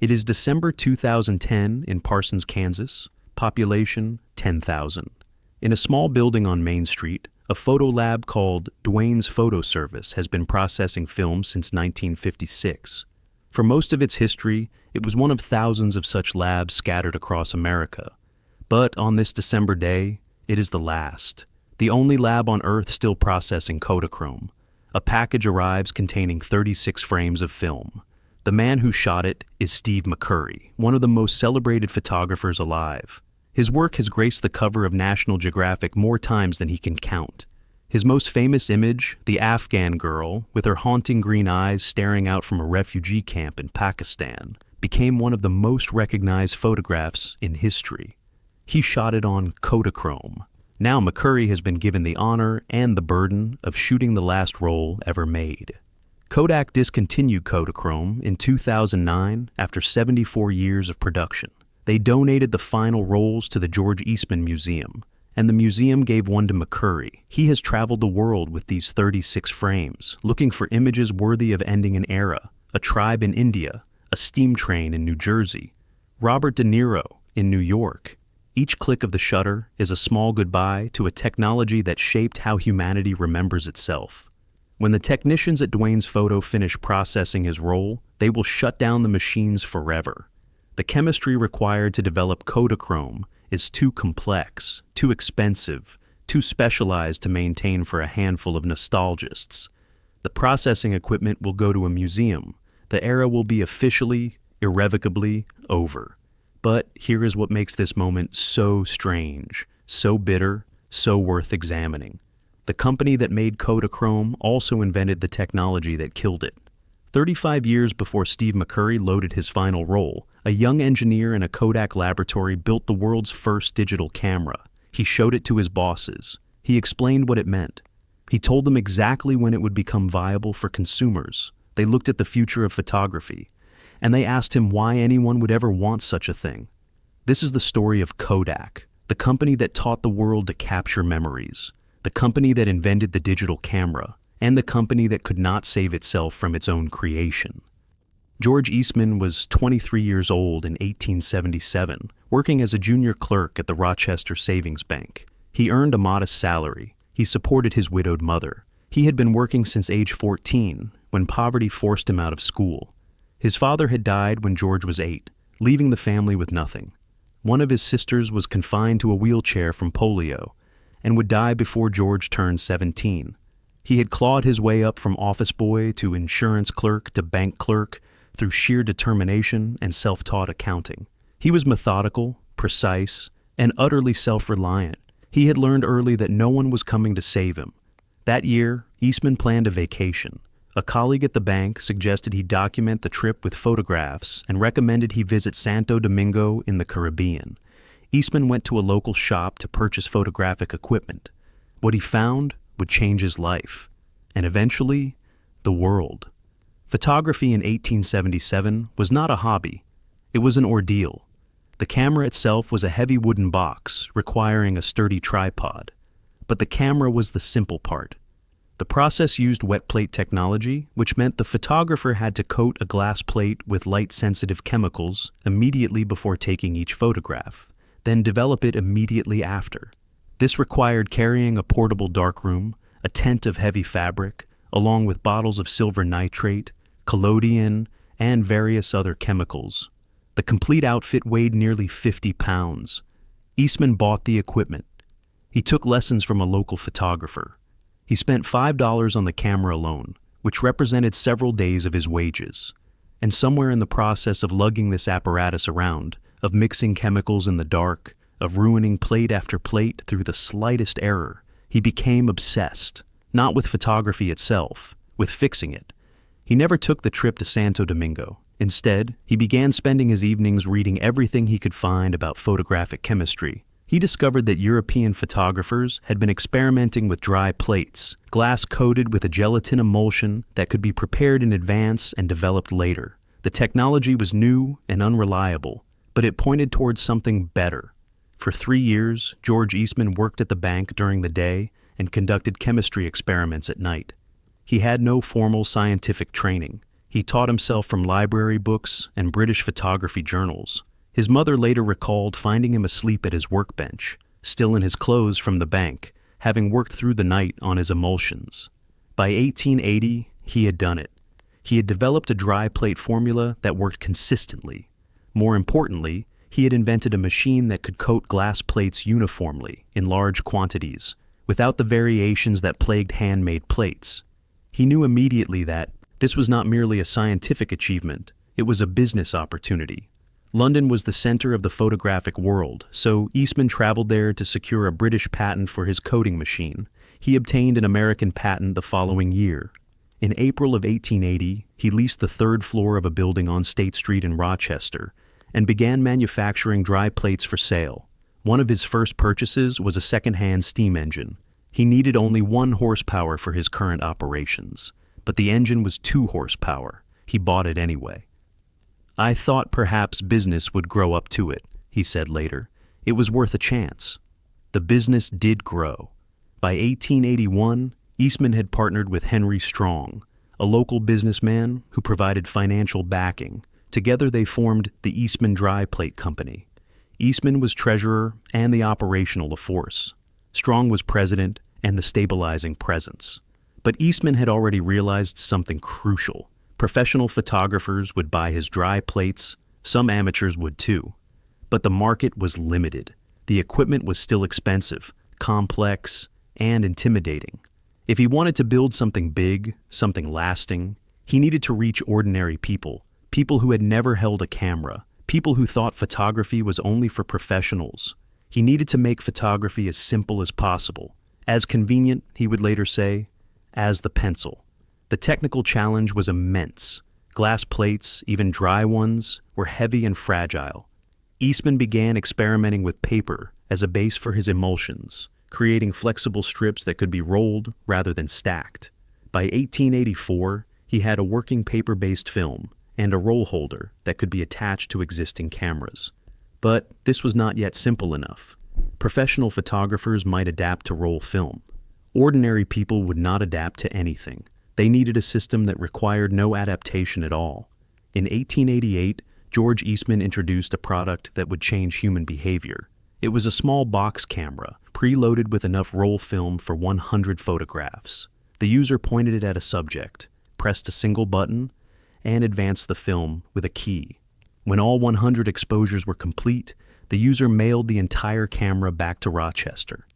It is December 2010 in Parsons, Kansas, population 10,000. In a small building on Main Street, a photo lab called Dwayne's Photo Service has been processing film since 1956. For most of its history, it was one of thousands of such labs scattered across America. But on this December day, it is the last, the only lab on Earth still processing Kodachrome. A package arrives containing 36 frames of film. The man who shot it is Steve McCurry, one of the most celebrated photographers alive. His work has graced the cover of National Geographic more times than he can count. His most famous image, the Afghan girl, with her haunting green eyes staring out from a refugee camp in Pakistan, became one of the most recognized photographs in history. He shot it on Kodachrome. Now McCurry has been given the honor and the burden of shooting the last roll ever made. Kodak discontinued Kodachrome in 2009 after 74 years of production. They donated the final rolls to the George Eastman Museum, and the museum gave one to McCurry. He has traveled the world with these 36 frames, looking for images worthy of ending an era, a tribe in India, a steam train in New Jersey, Robert De Niro in New York. Each click of the shutter is a small goodbye to a technology that shaped how humanity remembers itself. When the technicians at Dwayne's Photo finish processing his roll, they will shut down the machines forever. The chemistry required to develop Kodachrome is too complex, too expensive, too specialized to maintain for a handful of nostalgists. The processing equipment will go to a museum. The era will be officially, irrevocably over. But here is what makes this moment so strange, so bitter, so worth examining. The company that made Kodachrome also invented the technology that killed it. 35 years before Steve McCurry loaded his final roll, a young engineer in a Kodak laboratory built the world's first digital camera. He showed it to his bosses. He explained what it meant. He told them exactly when it would become viable for consumers. They looked at the future of photography, and they asked him why anyone would ever want such a thing. This is the story of Kodak, the company that taught the world to capture memories, the company that invented the digital camera, and the company that could not save itself from its own creation. George Eastman was 23 years old in 1877, working as a junior clerk at the Rochester Savings Bank. He earned a modest salary. He supported his widowed mother. He had been working since age 14, when poverty forced him out of school. His father had died when George was 8, leaving the family with nothing. One of his sisters was confined to a wheelchair from polio and would die before George turned 17. He had clawed his way up from office boy to insurance clerk to bank clerk through sheer determination and self-taught accounting. He was methodical, precise, and utterly self-reliant. He had learned early that no one was coming to save him. That year, Eastman planned a vacation. A colleague at the bank suggested he document the trip with photographs and recommended he visit Santo Domingo in the Caribbean. Eastman went to a local shop to purchase photographic equipment. What he found would change his life, and eventually, the world. Photography in 1877 was not a hobby. It was an ordeal. The camera itself was a heavy wooden box requiring a sturdy tripod. But the camera was the simple part. The process used wet plate technology, which meant the photographer had to coat a glass plate with light-sensitive chemicals immediately before taking each photograph, then develop it immediately after. This required carrying a portable darkroom, a tent of heavy fabric, along with bottles of silver nitrate, collodion, and various other chemicals. The complete outfit weighed nearly 50 pounds. Eastman bought the equipment. He took lessons from a local photographer. He spent $5 on the camera alone, which represented several days of his wages. And somewhere in the process of lugging this apparatus around, of mixing chemicals in the dark, of ruining plate after plate through the slightest error, he became obsessed, not with photography itself, with fixing it. He never took the trip to Santo Domingo. Instead, he began spending his evenings reading everything he could find about photographic chemistry. He discovered that European photographers had been experimenting with dry plates, glass coated with a gelatin emulsion that could be prepared in advance and developed later. The technology was new and unreliable, but it pointed towards something better. For 3 years, George Eastman worked at the bank during the day and conducted chemistry experiments at night. He had no formal scientific training. He taught himself from library books and British photography journals. His mother later recalled finding him asleep at his workbench, still in his clothes from the bank, having worked through the night on his emulsions. By 1880, he had done it. He had developed a dry plate formula that worked consistently. More importantly, he had invented a machine that could coat glass plates uniformly, in large quantities, without the variations that plagued handmade plates. He knew immediately that this was not merely a scientific achievement, it was a business opportunity. London was the center of the photographic world, so Eastman traveled there to secure a British patent for his coating machine. He obtained an American patent the following year. In April of 1880, he leased the third floor of a building on State Street in Rochester and began manufacturing dry plates for sale. One of his first purchases was a second-hand steam engine. He needed only 1 horsepower for his current operations, but the engine was 2 horsepower. He bought it anyway. "I thought perhaps business would grow up to it," he said later. "It was worth a chance." The business did grow. By 1881, Eastman had partnered with Henry Strong, a local businessman who provided financial backing. Together they formed the Eastman Dry Plate Company. Eastman was treasurer and the operational force. Strong was president and the stabilizing presence. But Eastman had already realized something crucial. Professional photographers would buy his dry plates, some amateurs would too. But the market was limited. The equipment was still expensive, complex, and intimidating. If he wanted to build something big, something lasting, he needed to reach ordinary people, people who had never held a camera, people who thought photography was only for professionals. He needed to make photography as simple as possible, as convenient, he would later say, as the pencil. The technical challenge was immense. Glass plates, even dry ones, were heavy and fragile. Eastman began experimenting with paper as a base for his emulsions, creating flexible strips that could be rolled rather than stacked. By 1884, he had a working paper-based film and a roll holder that could be attached to existing cameras. But this was not yet simple enough. Professional photographers might adapt to roll film. Ordinary people would not adapt to anything. They needed a system that required no adaptation at all. In 1888, George Eastman introduced a product that would change human behavior. It was a small box camera, preloaded with enough roll film for 100 photographs. The user pointed it at a subject, pressed a single button, and advanced the film with a key. When all 100 exposures were complete, the user mailed the entire camera back to Rochester.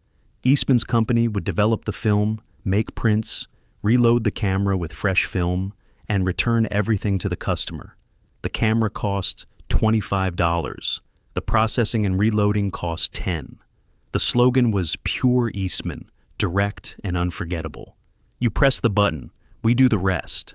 Eastman's company would develop the film, make prints, reload the camera with fresh film, and return everything to the customer. The camera cost $25. The processing and reloading cost $10. The slogan was Pure Eastman, direct and unforgettable. You press the button, we do the rest.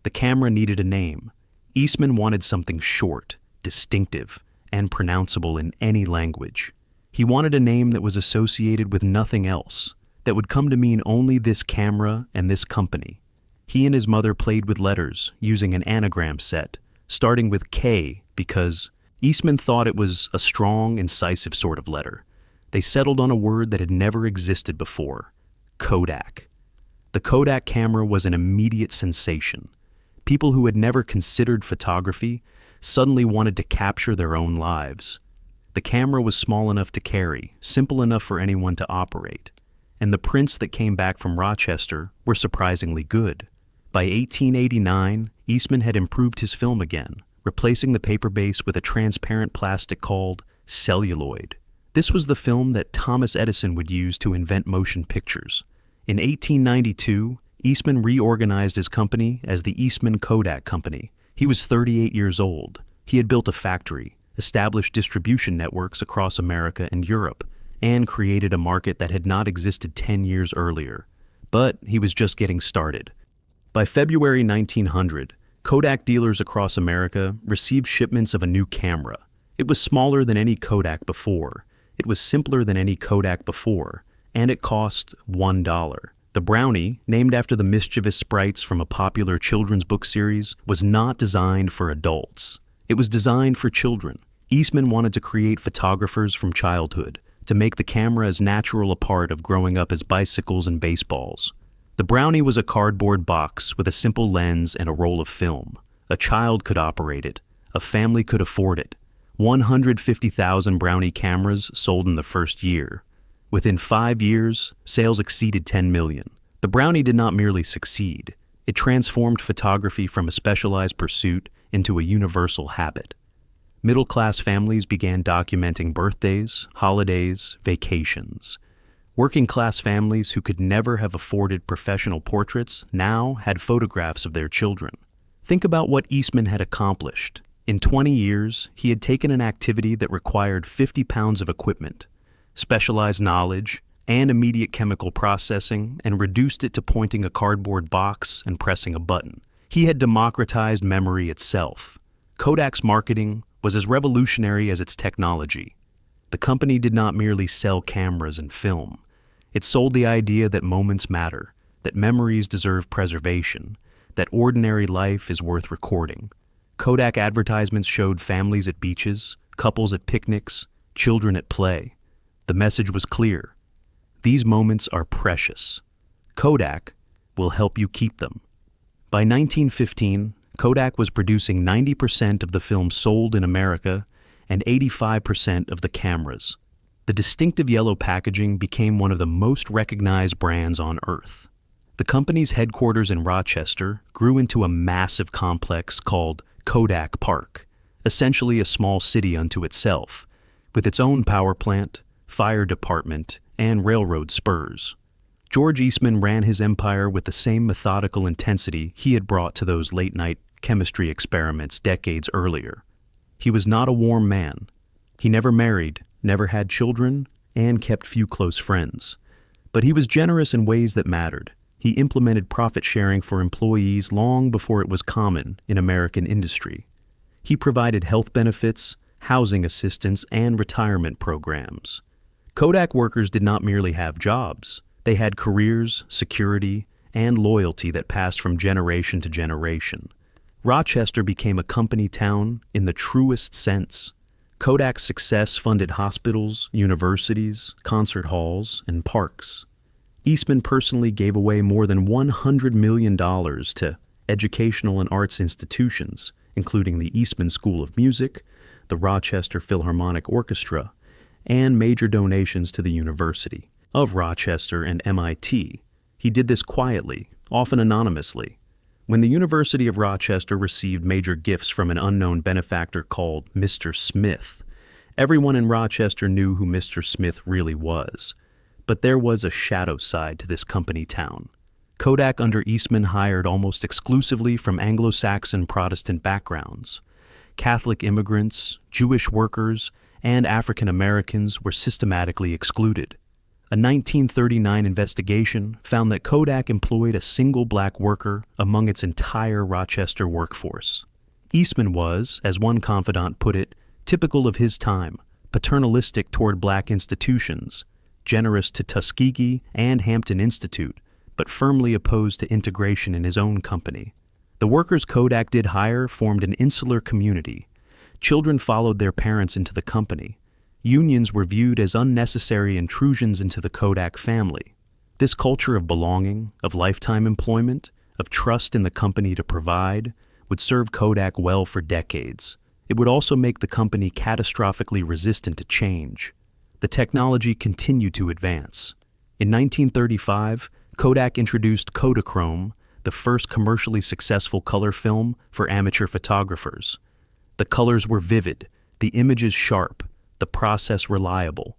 The camera needed a name. Eastman wanted something short, distinctive, and pronounceable in any language. He wanted a name that was associated with nothing else, that would come to mean only this camera and this company. He and his mother played with letters, using an anagram set, starting with K because Eastman thought it was a strong, incisive sort of letter. They settled on a word that had never existed before, Kodak. The Kodak camera was an immediate sensation. People who had never considered photography suddenly wanted to capture their own lives. The camera was small enough to carry, simple enough for anyone to operate, and the prints that came back from Rochester were surprisingly good. By 1889, Eastman had improved his film again, replacing the paper base with a transparent plastic called celluloid. This was the film that Thomas Edison would use to invent motion pictures. In 1892, Eastman reorganized his company as the Eastman Kodak Company. He was 38 years old. He had built a factory, established distribution networks across America and Europe, and created a market that had not existed 10 years earlier. But he was just getting started. By February 1900, Kodak dealers across America received shipments of a new camera. It was smaller than any Kodak before. It was simpler than any Kodak before, and it cost $1. The Brownie, named after the mischievous sprites from a popular children's book series, was not designed for adults. It was designed for children. Eastman wanted to create photographers from childhood, to make the camera as natural a part of growing up as bicycles and baseballs. The Brownie was a cardboard box with a simple lens and a roll of film. A child could operate it. A family could afford it. 150,000 Brownie cameras sold in the first year. Within 5 years, sales exceeded 10 million. The Brownie did not merely succeed. It transformed photography from a specialized pursuit into a universal habit. Middle-class families began documenting birthdays, holidays, vacations. Working-class families who could never have afforded professional portraits now had photographs of their children. Think about what Eastman had accomplished. In 20 years, he had taken an activity that required 50 pounds of equipment, specialized knowledge, and immediate chemical processing, and reduced it to pointing a cardboard box and pressing a button. He had democratized memory itself. Kodak's marketing was as revolutionary as its technology. The company did not merely sell cameras and film. It sold the idea that moments matter, that memories deserve preservation, that ordinary life is worth recording. Kodak advertisements showed families at beaches, couples at picnics, children at play. The message was clear. These moments are precious. Kodak will help you keep them. By 1915, Kodak was producing 90% of the film sold in America and 85% of the cameras. The distinctive yellow packaging became one of the most recognized brands on Earth. The company's headquarters in Rochester grew into a massive complex called Kodak Park, essentially a small city unto itself, with its own power plant, fire department, and railroad spurs. George Eastman ran his empire with the same methodical intensity he had brought to those late-night chemistry experiments decades earlier. He was not a warm man. He never married, never had children, and kept few close friends. But he was generous in ways that mattered. He implemented profit sharing for employees long before it was common in American industry. He provided health benefits, housing assistance, and retirement programs. Kodak workers did not merely have jobs. They had careers, security, and loyalty that passed from generation to generation. Rochester became a company town in the truest sense. Kodak's success funded hospitals, universities, concert halls, and parks. Eastman personally gave away more than $100 million to educational and arts institutions, including the Eastman School of Music, the Rochester Philharmonic Orchestra, and major donations to the University of Rochester and MIT. He did this quietly, often anonymously. When the University of Rochester received major gifts from an unknown benefactor called Mr. Smith, everyone in Rochester knew who Mr. Smith really was. But there was a shadow side to this company town. Kodak under Eastman hired almost exclusively from Anglo-Saxon Protestant backgrounds. Catholic immigrants, Jewish workers, and African Americans were systematically excluded. A 1939 investigation found that Kodak employed a single black worker among its entire Rochester workforce. Eastman was, as one confidant put it, typical of his time, paternalistic toward black institutions, generous to Tuskegee and Hampton Institute, but firmly opposed to integration in his own company. The workers Kodak did hire formed an insular community. Children followed their parents into the company. Unions were viewed as unnecessary intrusions into the Kodak family. This culture of belonging, of lifetime employment, of trust in the company to provide, would serve Kodak well for decades. It would also make the company catastrophically resistant to change. The technology continued to advance. In 1935, Kodak introduced Kodachrome, the first commercially successful color film for amateur photographers. The colors were vivid, the images sharp, the process reliable.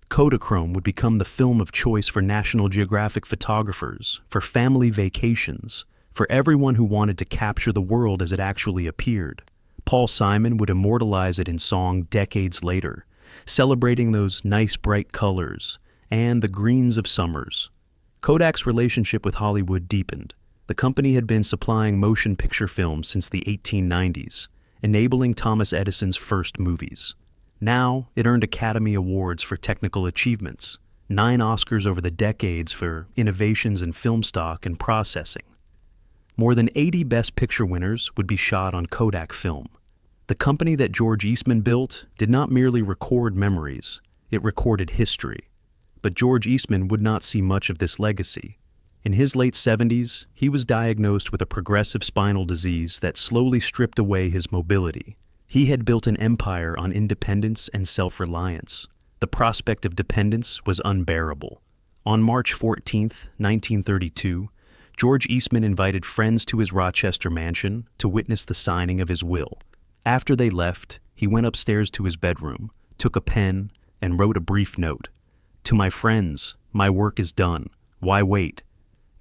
Kodachrome would become the film of choice for National Geographic photographers, for family vacations, for everyone who wanted to capture the world as it actually appeared. Paul Simon would immortalize it in song decades later, celebrating those nice bright colors and the greens of summers. Kodak's relationship with Hollywood deepened. The company had been supplying motion picture films since the 1890s, enabling Thomas Edison's first movies. Now, it earned Academy Awards for technical achievements, 9 Oscars over the decades for innovations in film stock and processing. More than 80 Best Picture winners would be shot on Kodak film. The company that George Eastman built did not merely record memories, it recorded history. But George Eastman would not see much of this legacy. In his late 70s, he was diagnosed with a progressive spinal disease that slowly stripped away his mobility. He had built an empire on independence and self-reliance. The prospect of dependence was unbearable. On March 14, 1932, George Eastman invited friends to his Rochester mansion to witness the signing of his will. After they left, he went upstairs to his bedroom, took a pen, and wrote a brief note. "To my friends, my work is done. Why wait?"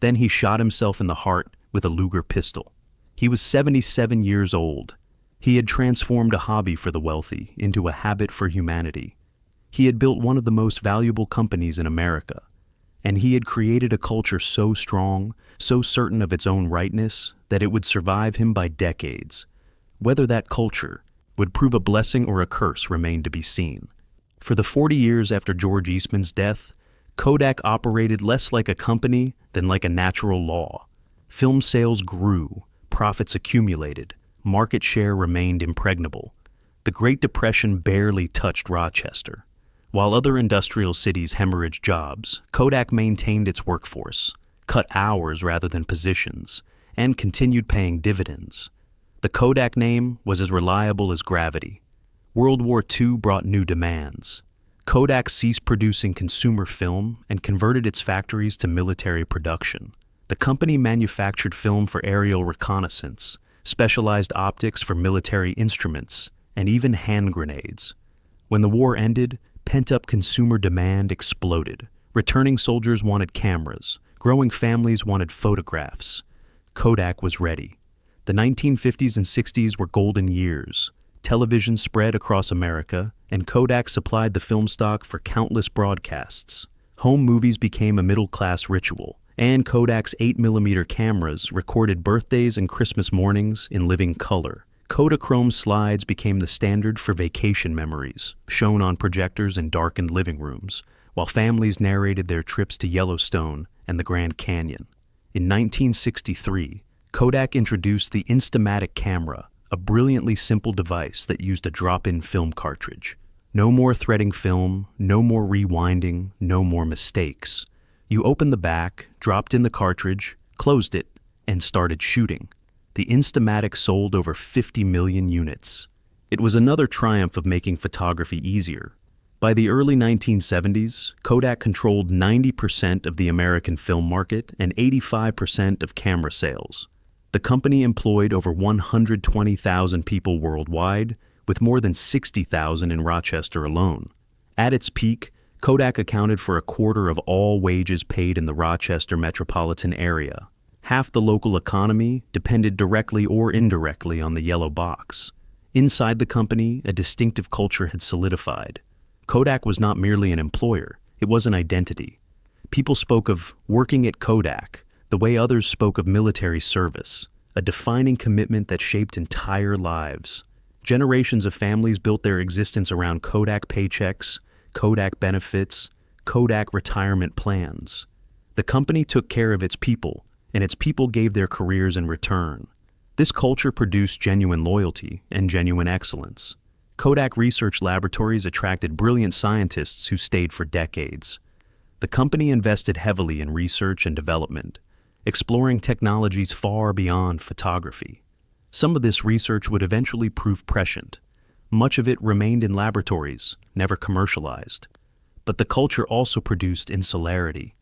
Then he shot himself in the heart with a Luger pistol. He was 77 years old. He had transformed a hobby for the wealthy into a habit for humanity. He had built one of the most valuable companies in America, and he had created a culture so strong, so certain of its own rightness, that it would survive him by decades. Whether that culture would prove a blessing or a curse remained to be seen. For the 40 years after George Eastman's death, Kodak operated less like a company than like a natural law. Film sales grew, profits accumulated, market share remained impregnable. The Great Depression barely touched Rochester. While other industrial cities hemorrhaged jobs, Kodak maintained its workforce, cut hours rather than positions, and continued paying dividends. The Kodak name was as reliable as gravity. World War II brought new demands. Kodak ceased producing consumer film and converted its factories to military production. The company manufactured film for aerial reconnaissance, specialized optics for military instruments, and even hand grenades. When the war ended, pent-up consumer demand exploded. Returning soldiers wanted cameras. Growing families wanted photographs. Kodak was ready. The 1950s and 60s were golden years. Television spread across America, and Kodak supplied the film stock for countless broadcasts. Home movies became a middle-class ritual, and Kodak's 8mm cameras recorded birthdays and Christmas mornings in living color. Kodachrome slides became the standard for vacation memories, shown on projectors in darkened living rooms, while families narrated their trips to Yellowstone and the Grand Canyon. In 1963, Kodak introduced the Instamatic camera, a brilliantly simple device that used a drop-in film cartridge. No more threading film, no more rewinding, no more mistakes. You opened the back, dropped in the cartridge, closed it, and started shooting. The Instamatic sold over 50 million units. It was another triumph of making photography easier. By the early 1970s, Kodak controlled 90% of the American film market and 85% of camera sales. The company employed over 120,000 people worldwide, with more than 60,000 in Rochester alone. At its peak, Kodak accounted for a quarter of all wages paid in the Rochester metropolitan area. Half the local economy depended directly or indirectly on the yellow box. Inside the company, a distinctive culture had solidified. Kodak was not merely an employer, it was an identity. People spoke of working at Kodak, the way others spoke of military service, a defining commitment that shaped entire lives. Generations of families built their existence around Kodak paychecks, Kodak benefits, Kodak retirement plans. The company took care of its people, and its people gave their careers in return. This culture produced genuine loyalty and genuine excellence. Kodak research laboratories attracted brilliant scientists who stayed for decades. The company invested heavily in research and development, exploring technologies far beyond photography. Some of this research would eventually prove prescient. Much of it remained in laboratories, never commercialized. But the culture also produced insularity.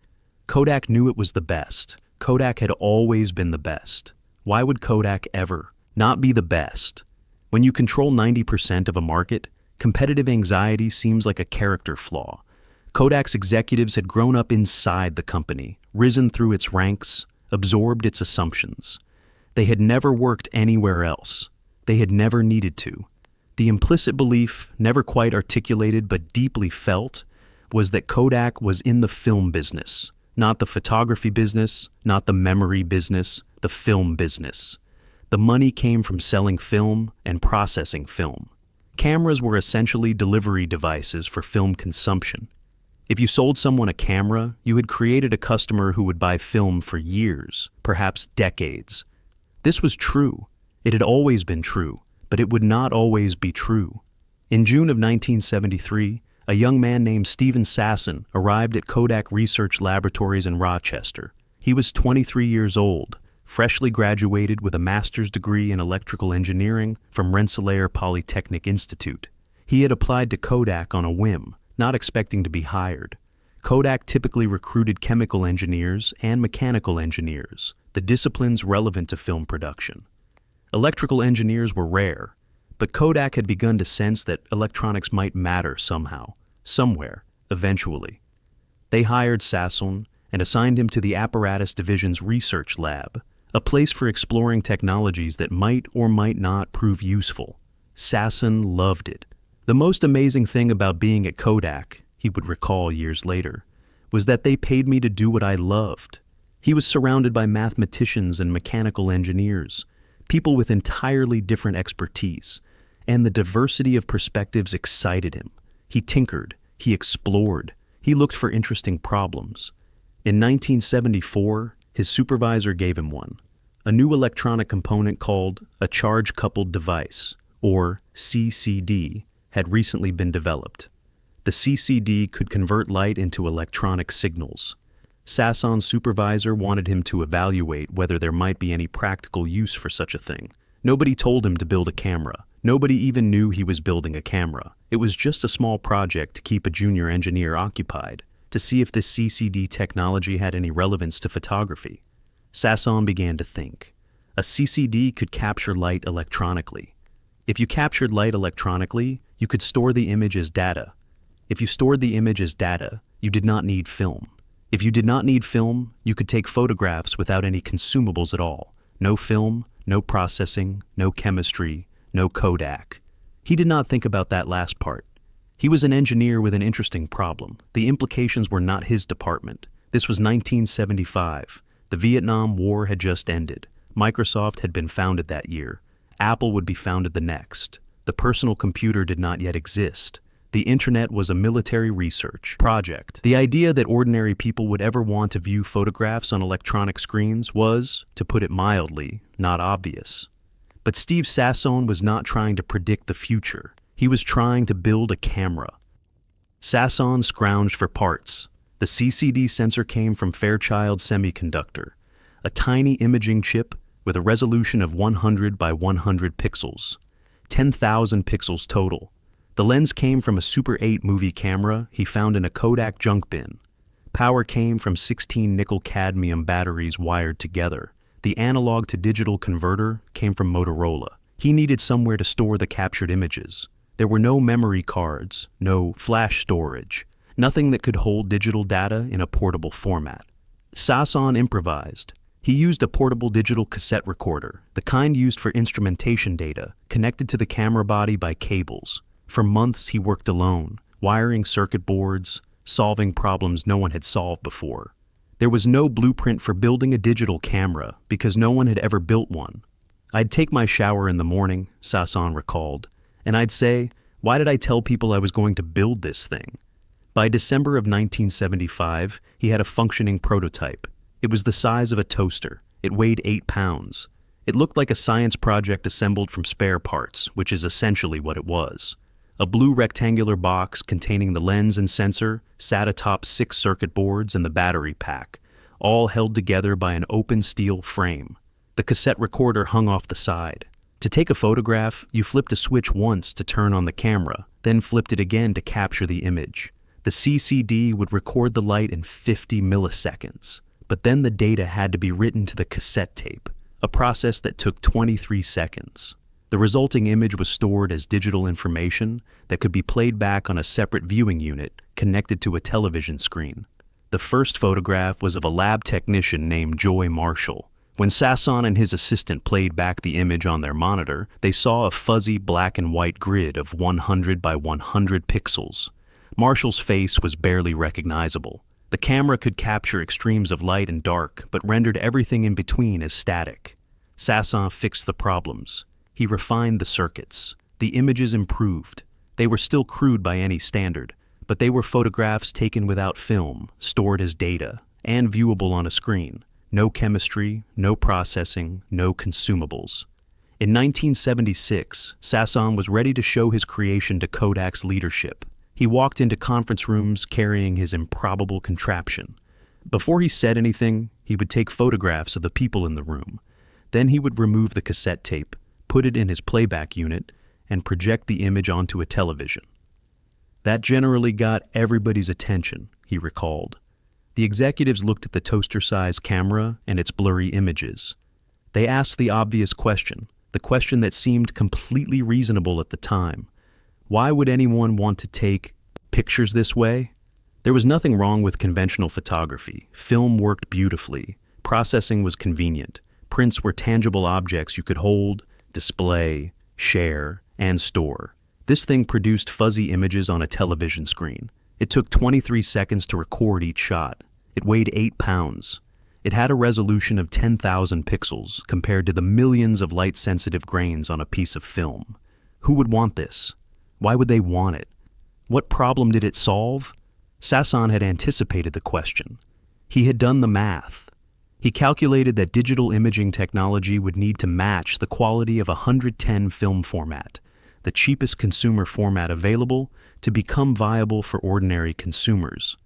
Kodak knew it was the best. Kodak had always been the best. Why would Kodak ever not be the best? When you control 90% of a market, competitive anxiety seems like a character flaw. Kodak's executives had grown up inside the company, risen through its ranks, absorbed its assumptions. They had never worked anywhere else. They had never needed to. The implicit belief, never quite articulated but deeply felt, was that Kodak was in the film business, not the photography business, not the memory business, the film business. The money came from selling film and processing film. Cameras were essentially delivery devices for film consumption. If you sold someone a camera, you had created a customer who would buy film for years, perhaps decades. This was true. It had always been true, but it would not always be true. In June of 1973, a young man named Stephen Sasson arrived at Kodak Research Laboratories in Rochester. He was 23 years old, freshly graduated with a master's degree in electrical engineering from Rensselaer Polytechnic Institute. He had applied to Kodak on a whim, not expecting to be hired. Kodak typically recruited chemical engineers and mechanical engineers, the disciplines relevant to film production. Electrical engineers were rare, but Kodak had begun to sense that electronics might matter somehow, somewhere, eventually. They hired Sasson and assigned him to the Apparatus Division's research lab, a place for exploring technologies that might or might not prove useful. Sasson loved it. The most amazing thing about being at Kodak, he would recall years later, was that they paid me to do what I loved. He was surrounded by mathematicians and mechanical engineers, people with entirely different expertise, and the diversity of perspectives excited him. He tinkered, he explored, he looked for interesting problems. In 1974, his supervisor gave him one, a new electronic component called a charge-coupled device, or CCD, had recently been developed. The CCD could convert light into electronic signals. Sasson's supervisor wanted him to evaluate whether there might be any practical use for such a thing. Nobody told him to build a camera. Nobody even knew he was building a camera. It was just a small project to keep a junior engineer occupied, to see if this CCD technology had any relevance to photography. Sasson began to think. A CCD could capture light electronically. If you captured light electronically, you could store the image as data. If you stored the image as data, you did not need film. If you did not need film, you could take photographs without any consumables at all. No film, no processing, no chemistry, no Kodak. He did not think about that last part. He was an engineer with an interesting problem. The implications were not his department. This was 1975. The Vietnam War had just ended. Microsoft had been founded that year. Apple would be founded the next. The personal computer did not yet exist. The internet was a military research project. The idea that ordinary people would ever want to view photographs on electronic screens was, to put it mildly, not obvious. But Steve Sasson was not trying to predict the future. He was trying to build a camera. Sasson scrounged for parts. The CCD sensor came from Fairchild Semiconductor, a tiny imaging chip with a resolution of 100 by 100 pixels, 10,000 pixels total. The lens came from a Super 8 movie camera he found in a Kodak junk bin. Power came from 16 nickel-cadmium batteries wired together. The analog-to-digital converter came from Motorola. He needed somewhere to store the captured images. There were no memory cards, no flash storage, nothing that could hold digital data in a portable format. Sasson improvised. He used a portable digital cassette recorder, the kind used for instrumentation data, connected to the camera body by cables. For months he worked alone, wiring circuit boards, solving problems no one had solved before. There was no blueprint for building a digital camera because no one had ever built one. I'd take my shower in the morning, Sasson recalled, and I'd say, why did I tell people I was going to build this thing? By December of 1975, he had a functioning prototype. It was the size of a toaster. It weighed 8 pounds. It looked like a science project assembled from spare parts, which is essentially what it was. A blue rectangular box containing the lens and sensor sat atop 6 circuit boards and the battery pack, all held together by an open steel frame. The cassette recorder hung off the side. To take a photograph, you flipped a switch once to turn on the camera, then flipped it again to capture the image. The CCD would record the light in 50 milliseconds, but then the data had to be written to the cassette tape, a process that took 23 seconds. The resulting image was stored as digital information that could be played back on a separate viewing unit connected to a television screen. The first photograph was of a lab technician named Joy Marshall. When Sasson and his assistant played back the image on their monitor, they saw a fuzzy black and white grid of 100 by 100 pixels. Marshall's face was barely recognizable. The camera could capture extremes of light and dark, but rendered everything in between as static. Sasson fixed the problems. He refined the circuits. The images improved. They were still crude by any standard, but they were photographs taken without film, stored as data, and viewable on a screen. No chemistry, no processing, no consumables. In 1976, Sasson was ready to show his creation to Kodak's leadership. He walked into conference rooms carrying his improbable contraption. Before he said anything, He would take photographs of the people in the room. Then he would remove the cassette tape, put it in his playback unit, and project the image onto a television. That generally got everybody's attention, he recalled. The executives looked at the toaster-sized camera and its blurry images. They asked the obvious question, the question that seemed completely reasonable at the time. Why would anyone want to take pictures this way? There was nothing wrong with conventional photography. Film worked beautifully. Processing was convenient. Prints were tangible objects you could hold, display, share, and store. This thing produced fuzzy images on a television screen. It took 23 seconds to record each shot. It weighed 8 pounds. It had a resolution of 10,000 pixels compared to the millions of light-sensitive grains on a piece of film. Who would want this? Why would they want it? What problem did it solve? Sasson had anticipated the question. He had done the math. He calculated that digital imaging technology would need to match the quality of a 110 film format, the cheapest consumer format available, to become viable for ordinary consumers.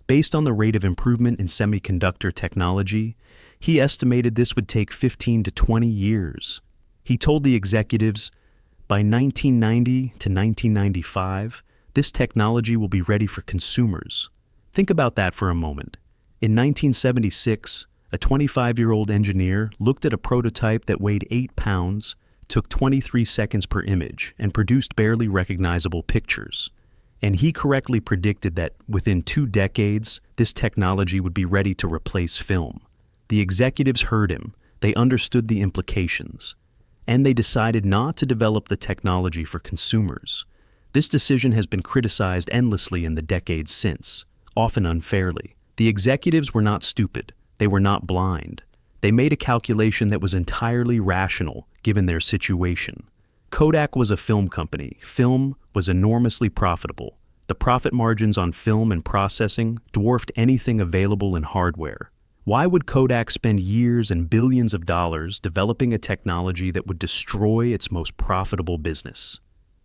Based on the rate of improvement in semiconductor technology, he estimated this would take 15 to 20 years. He told the executives, by 1990 to 1995, this technology will be ready for consumers. Think about that for a moment. In 1976, a 25-year-old engineer looked at a prototype that weighed 8 pounds, took 23 seconds per image, and produced barely recognizable pictures. And he correctly predicted that within 2 decades, this technology would be ready to replace film. The executives heard him, they understood the implications, and they decided not to develop the technology for consumers. This decision has been criticized endlessly in the decades since, often unfairly. The executives were not stupid, they were not blind. They made a calculation that was entirely rational, given their situation. Kodak was a film company. Film was enormously profitable. The profit margins on film and processing dwarfed anything available in hardware. Why would Kodak spend years and billions of dollars developing a technology that would destroy its most profitable business?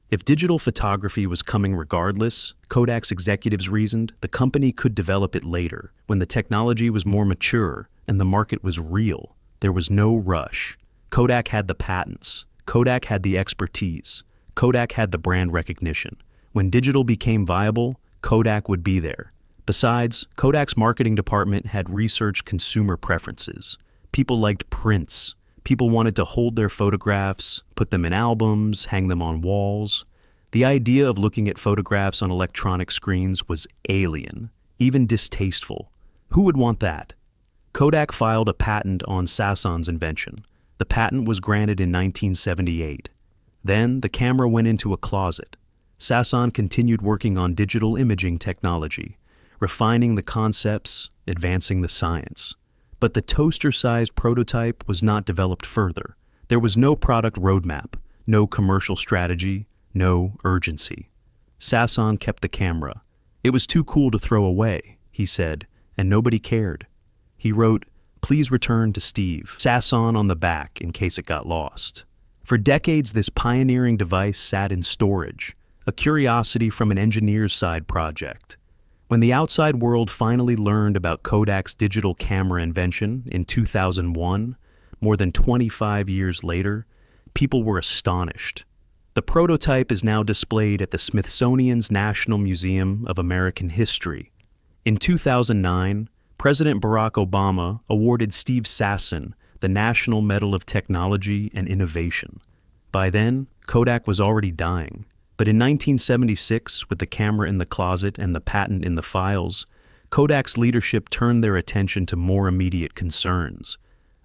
If digital photography was coming regardless, Kodak's executives reasoned, the company could develop it later, when the technology was more mature and the market was real. There was no rush. Kodak had the patents. Kodak had the expertise. Kodak had the brand recognition. When digital became viable, Kodak would be there. Besides, Kodak's marketing department had researched consumer preferences. People liked prints. People wanted to hold their photographs, put them in albums, hang them on walls. The idea of looking at photographs on electronic screens was alien, even distasteful. Who would want that? Kodak filed a patent on Sasson's invention. The patent was granted in 1978. Then the camera went into a closet. Sasson continued working on digital imaging technology, refining the concepts, advancing the science. But the toaster-sized prototype was not developed further. There was no product roadmap, no commercial strategy, no urgency. Sasson kept the camera. It was too cool to throw away, he said, and nobody cared. He wrote, "Please return to Steve Sasson on the back in case it got lost." For decades, this pioneering device sat in storage, a curiosity from an engineer's side project. When the outside world finally learned about Kodak's digital camera invention in 2001, more than 25 years later, people were astonished. The prototype is now displayed at the Smithsonian's National Museum of American History. In 2009, President Barack Obama awarded Steve Sasson the National Medal of Technology and Innovation. By then, Kodak was already dying. But in 1976, with the camera in the closet and the patent in the files, Kodak's leadership turned their attention to more immediate concerns.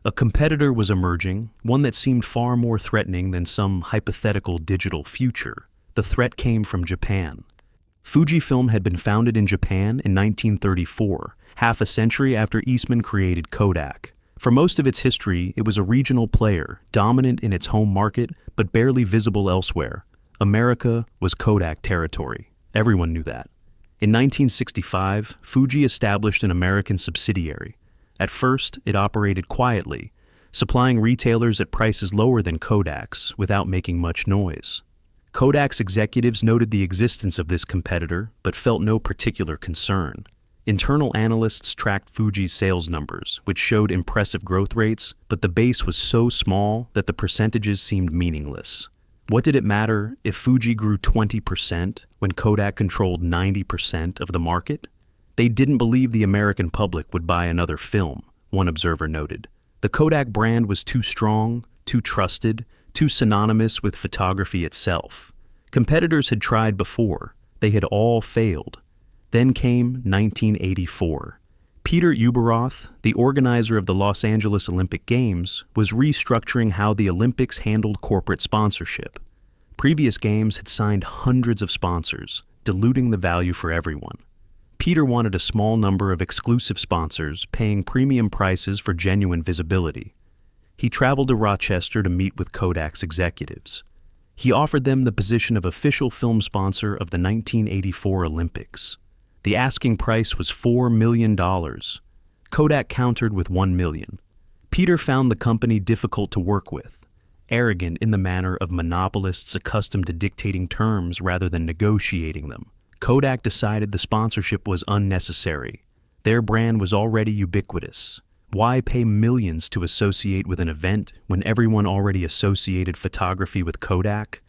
A competitor was emerging, one that seemed far more threatening than some hypothetical digital future. The threat came from Japan. Fujifilm had been founded in Japan in 1934, half a century after Eastman created Kodak. For most of its history, it was a regional player, dominant in its home market, but barely visible elsewhere. America was Kodak territory. Everyone knew that. In 1965, Fuji established an American subsidiary. At first, it operated quietly, supplying retailers at prices lower than Kodak's without making much noise. Kodak's executives noted the existence of this competitor, but felt no particular concern. Internal analysts tracked Fuji's sales numbers, which showed impressive growth rates, but the base was so small that the percentages seemed meaningless. What did it matter if Fuji grew 20% when Kodak controlled 90% of the market? They didn't believe the American public would buy another film, one observer noted. The Kodak brand was too strong, too trusted, too synonymous with photography itself. Competitors had tried before. They had all failed. Then came 1984. Peter Ueberroth, the organizer of the Los Angeles Olympic Games, was restructuring how the Olympics handled corporate sponsorship. Previous games had signed hundreds of sponsors, diluting the value for everyone. Peter wanted a small number of exclusive sponsors paying premium prices for genuine visibility. He traveled to Rochester to meet with Kodak's executives. He offered them the position of official film sponsor of the 1984 Olympics. The asking price was $4 million. Kodak countered with $1 million. Peter found the company difficult to work with, arrogant in the manner of monopolists accustomed to dictating terms rather than negotiating them. Kodak decided the sponsorship was unnecessary. Their brand was already ubiquitous. Why pay millions to associate with an event when everyone already associated photography with Kodak?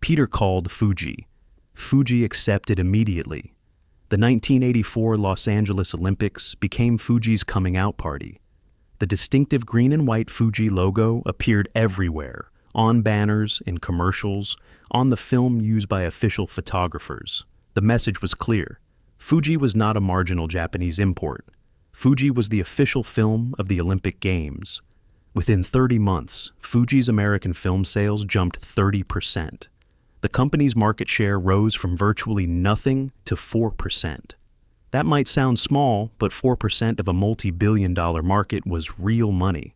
Peter called Fuji. Fuji accepted immediately. The 1984 Los Angeles Olympics became Fuji's coming out party. The distinctive green and white Fuji logo appeared everywhere, on banners, in commercials, on the film used by official photographers. The message was clear. Fuji was not a marginal Japanese import. Fuji was the official film of the Olympic Games. Within 30 months, Fuji's American film sales jumped 30%. The company's market share rose from virtually nothing to 4%. That might sound small, but 4% of a multi-billion-dollar market was real money.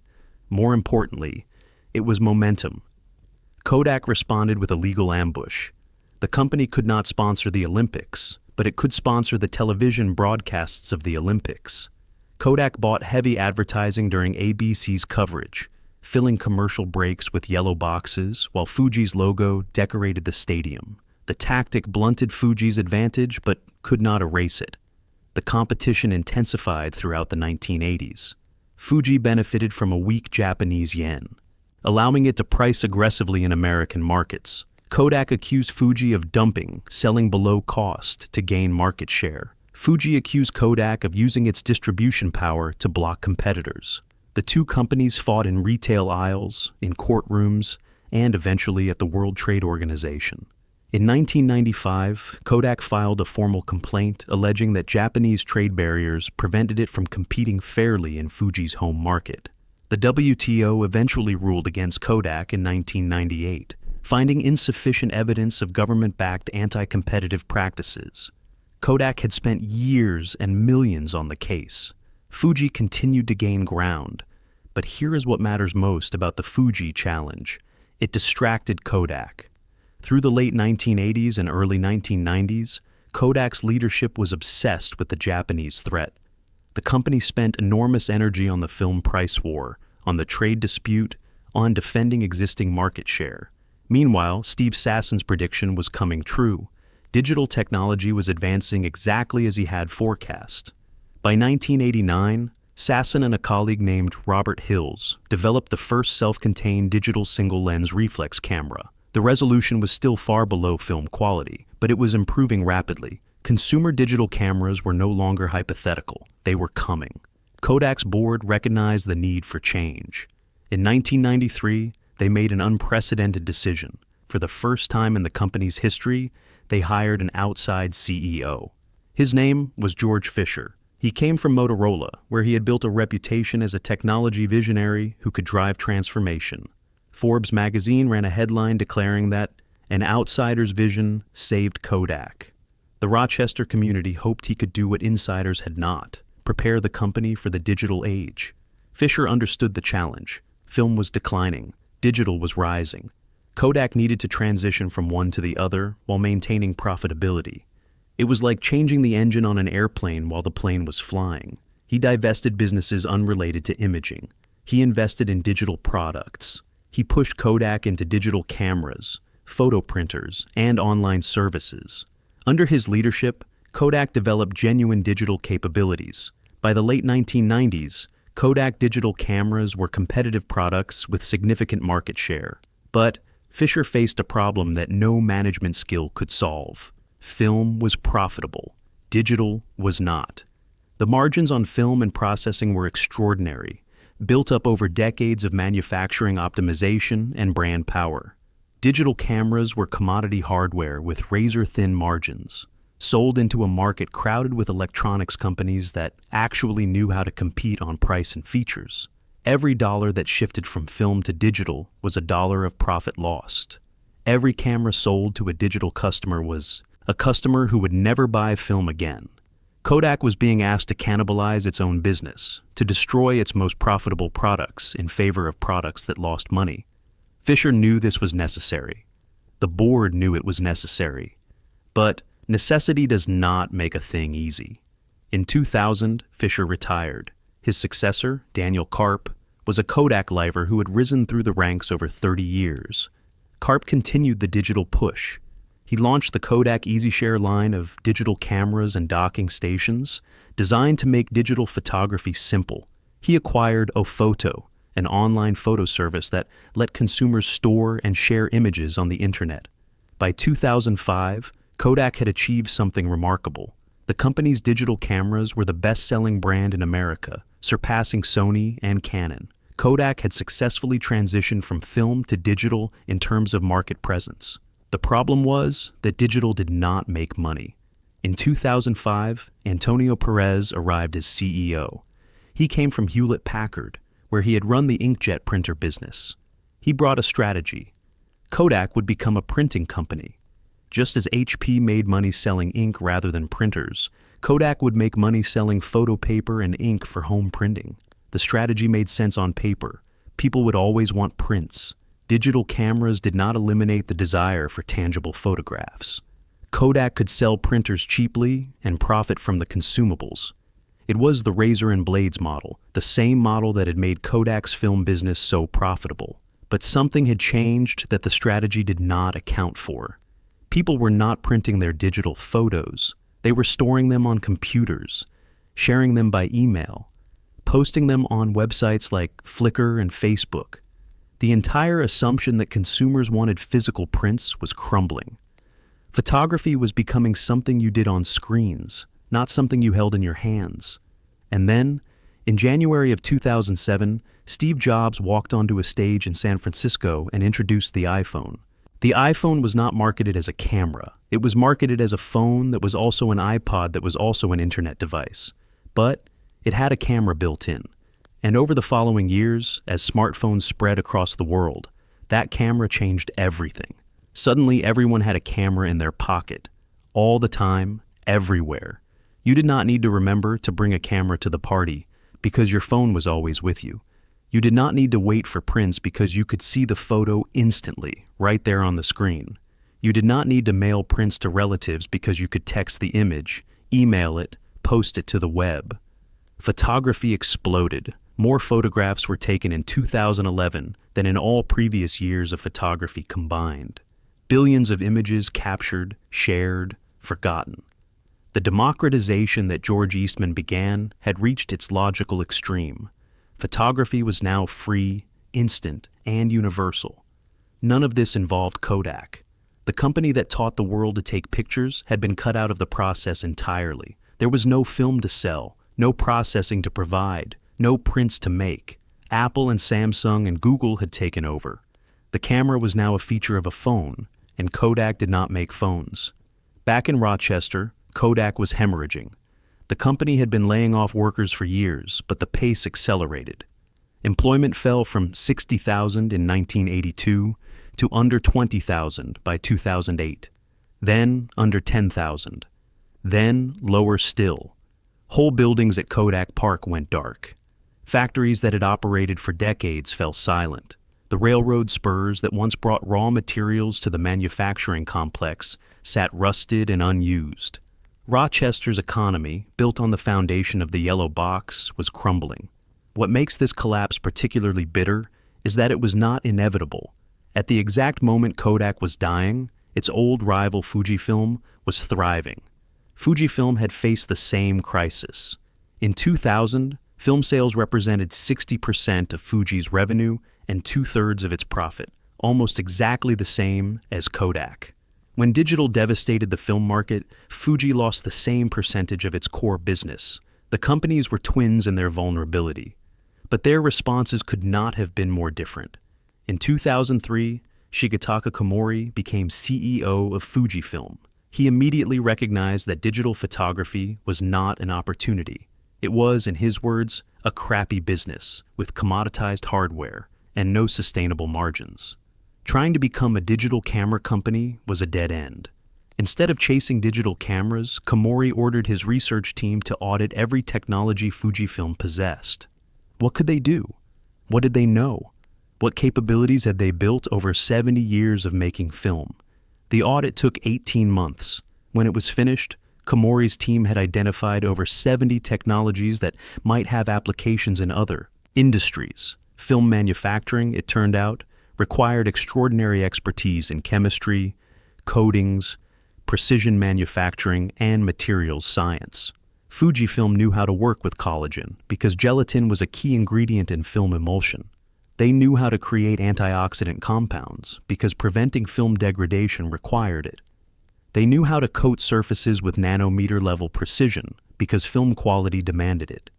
More importantly, it was momentum. Kodak responded with a legal ambush. The company could not sponsor the Olympics, but it could sponsor the television broadcasts of the Olympics. Kodak bought heavy advertising during ABC's coverage, filling commercial breaks with yellow boxes while Fuji's logo decorated the stadium. The tactic blunted Fuji's advantage but could not erase it. The competition intensified throughout the 1980s. Fuji benefited from a weak Japanese yen, allowing it to price aggressively in American markets. Kodak accused Fuji of dumping, selling below cost to gain market share. Fuji accused Kodak of using its distribution power to block competitors. The two companies fought in retail aisles, in courtrooms, and eventually at the World Trade Organization. In 1995, Kodak filed a formal complaint alleging that Japanese trade barriers prevented it from competing fairly in Fuji's home market. The WTO eventually ruled against Kodak in 1998, finding insufficient evidence of government-backed anti-competitive practices. Kodak had spent years and millions on the case. Fuji continued to gain ground. But here is what matters most about the Fuji challenge. It distracted Kodak. Through the late 1980s and early 1990s, Kodak's leadership was obsessed with the Japanese threat. The company spent enormous energy on the film price war, on the trade dispute, on defending existing market share. Meanwhile, Steve Sassen's prediction was coming true. Digital technology was advancing exactly as he had forecast. By 1989, Sassen and a colleague named Robert Hills developed the first self-contained digital single-lens reflex camera. The resolution was still far below film quality, but it was improving rapidly. Consumer digital cameras were no longer hypothetical. They were coming. Kodak's board recognized the need for change. In 1993, they made an unprecedented decision. For the first time in the company's history, they hired an outside CEO. His name was George Fisher. He came from Motorola, where he had built a reputation as a technology visionary who could drive transformation. Forbes magazine ran a headline declaring that an outsider's vision saved Kodak. The Rochester community hoped he could do what insiders had not, prepare the company for the digital age. Fisher understood the challenge. Film was declining. Digital was rising. Kodak needed to transition from one to the other while maintaining profitability. It was like changing the engine on an airplane while the plane was flying. He divested businesses unrelated to imaging. He invested in digital products. He pushed Kodak into digital cameras, photo printers, and online services. Under his leadership, Kodak developed genuine digital capabilities. By the late 1990s, Kodak digital cameras were competitive products with significant market share. But Fisher faced a problem that no management skill could solve. Film was profitable. Digital was not. The margins on film and processing were extraordinary, built up over decades of manufacturing optimization and brand power. Digital cameras were commodity hardware with razor-thin margins, sold into a market crowded with electronics companies that actually knew how to compete on price and features. Every dollar that shifted from film to digital was a dollar of profit lost. Every camera sold to a digital customer was a customer who would never buy film again. Kodak was being asked to cannibalize its own business, to destroy its most profitable products in favor of products that lost money. Fisher knew this was necessary. The board knew it was necessary. But necessity does not make a thing easy. In 2000, Fisher retired. His successor, Daniel Karp, was a Kodak lifer who had risen through the ranks over 30 years. Karp continued the digital push. He launched the Kodak EasyShare line of digital cameras and docking stations, designed to make digital photography simple. He acquired Ophoto, an online photo service that let consumers store and share images on the internet. By 2005, Kodak had achieved something remarkable. The company's digital cameras were the best-selling brand in America, surpassing Sony and Canon. Kodak had successfully transitioned from film to digital in terms of market presence. The problem was that digital did not make money. In 2005, Antonio Perez arrived as CEO. He came from Hewlett-Packard, where he had run the inkjet printer business. He brought a strategy. Kodak would become a printing company. Just as HP made money selling ink rather than printers, Kodak would make money selling photo paper and ink for home printing. The strategy made sense on paper. People would always want prints. Digital cameras did not eliminate the desire for tangible photographs. Kodak could sell printers cheaply and profit from the consumables. It was the razor and blades model, the same model that had made Kodak's film business so profitable. But something had changed that the strategy did not account for. People were not printing their digital photos. They were storing them on computers, sharing them by email, posting them on websites like Flickr and Facebook. The entire assumption that consumers wanted physical prints was crumbling. Photography was becoming something you did on screens, not something you held in your hands. And then, in January of 2007, Steve Jobs walked onto a stage in San Francisco and introduced the iPhone. The iPhone was not marketed as a camera. It was marketed as a phone that was also an iPod that was also an internet device. But it had a camera built in. And over the following years, as smartphones spread across the world, that camera changed everything. Suddenly, everyone had a camera in their pocket, all the time, everywhere. You did not need to remember to bring a camera to the party because your phone was always with you. You did not need to wait for prints because you could see the photo instantly, right there on the screen. You did not need to mail prints to relatives because you could text the image, email it, post it to the web. Photography exploded. More photographs were taken in 2011 than in all previous years of photography combined. Billions of images captured, shared, forgotten. The democratization that George Eastman began had reached its logical extreme. Photography was now free, instant, and universal. None of this involved Kodak. The company that taught the world to take pictures had been cut out of the process entirely. There was no film to sell, no processing to provide, no prints to make. Apple and Samsung and Google had taken over. The camera was now a feature of a phone, and Kodak did not make phones. Back in Rochester, Kodak was hemorrhaging. The company had been laying off workers for years, but the pace accelerated. Employment fell from 60,000 in 1982 to under 20,000 by 2008, then under 10,000, then lower still. Whole buildings at Kodak Park went dark. Factories that had operated for decades fell silent. The railroad spurs that once brought raw materials to the manufacturing complex sat rusted and unused. Rochester's economy, built on the foundation of the yellow box, was crumbling. What makes this collapse particularly bitter is that it was not inevitable. At the exact moment Kodak was dying, its old rival Fujifilm was thriving. Fujifilm had faced the same crisis. In 2000, film sales represented 60% of Fuji's revenue and two-thirds of its profit, almost exactly the same as Kodak. When digital devastated the film market, Fuji lost the same percentage of its core business. The companies were twins in their vulnerability, but their responses could not have been more different. In 2003, Shigetaka Komori became CEO of Fujifilm. He immediately recognized that digital photography was not an opportunity. It was, in his words, a crappy business with commoditized hardware and no sustainable margins. Trying to become a digital camera company was a dead end. Instead of chasing digital cameras, Komori ordered his research team to audit every technology Fujifilm possessed. What could they do? What did they know? What capabilities had they built over 70 years of making film? The audit took 18 months. When it was finished, Komori's team had identified over 70 technologies that might have applications in other industries. Film manufacturing, it turned out, required extraordinary expertise in chemistry, coatings, precision manufacturing, and materials science. Fujifilm knew how to work with collagen because gelatin was a key ingredient in film emulsion. They knew how to create antioxidant compounds because preventing film degradation required it. They knew how to coat surfaces with nanometer-level precision because film quality demanded it.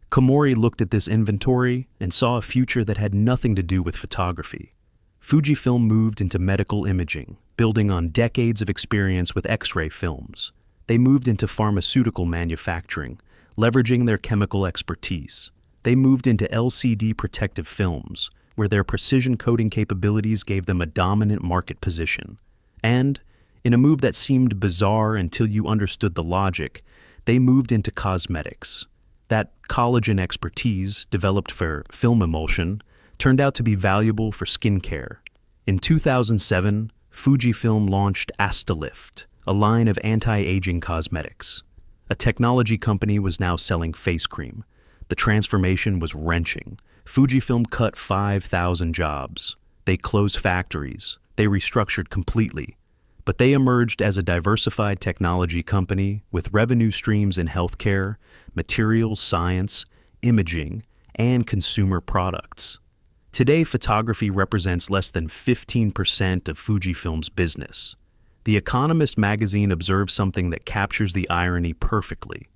Komori looked at this inventory and saw a future that had nothing to do with photography. Fujifilm moved into medical imaging, building on decades of experience with X-ray films. They moved into pharmaceutical manufacturing, leveraging their chemical expertise. They moved into LCD protective films, where their precision coating capabilities gave them a dominant market position. And, in a move that seemed bizarre until you understood the logic, they moved into cosmetics. That collagen expertise, developed for film emulsion, turned out to be valuable for skincare. In 2007, Fujifilm launched Astalift, a line of anti-aging cosmetics. A technology company was now selling face cream. The transformation was wrenching. Fujifilm cut 5,000 jobs. They closed factories. They restructured completely. But they emerged as a diversified technology company with revenue streams in healthcare, materials science, imaging, and consumer products. Today, photography represents less than 15% of Fujifilm's business. The Economist magazine observes something that captures the irony perfectly.